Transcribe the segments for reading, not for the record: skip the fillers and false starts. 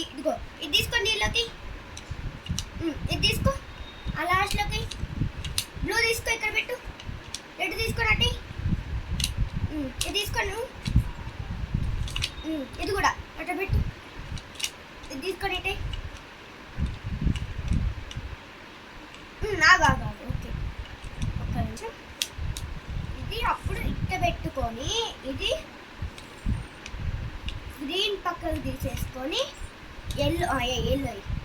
ఇదిగో ఇది తీసుకోండి దీనిలోకి. ఇది తీసుకో ఆ లాస్ట్లోకి. బ్లూ తీసుకో ఇక్కడ పెట్టు. రెడ్ తీసుకోనట్టి. ఇది తీసుకోను. ఇది కూడా అట్లా పెట్టు. ఇది తీసుకొని అయితే ఆగా ఓకే ఒక్క నిమిషం. ఇది అప్పుడు ఇట్ట పెట్టుకొని ఇది గ్రీన్ పక్కకు తీసేసుకొని ఎల్లో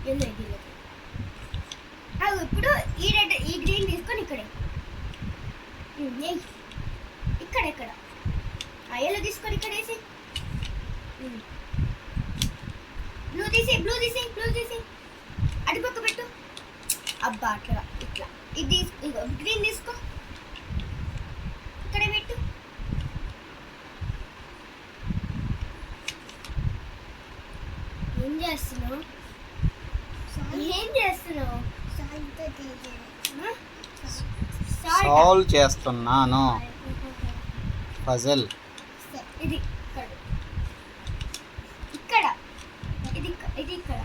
దీనిలోకి. అది ఇప్పుడు ఈ రెడ్ ఈ గ్రీన్ తీసుకొని ఇక్కడే ఇక్కడ ఎల్లో తీసుకొని ఇక్కడ వేసి. బ్లూ తీసి అటుపక్క పెట్టు. అబ్బా అట్లా ఇట్లా. ఇది గ్రీన్ తీసుకో ఇక్కడ పెట్టు. ఏం చేస్తున్నావు? సాల్వ్ చేస్తున్నాను పజిల్. ఇది ఇక్కడ ఇది ఇక్కడ.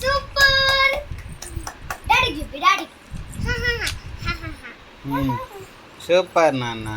సూపర్. డాడీ చూపి డాడీ. సూపర్ నాన్న.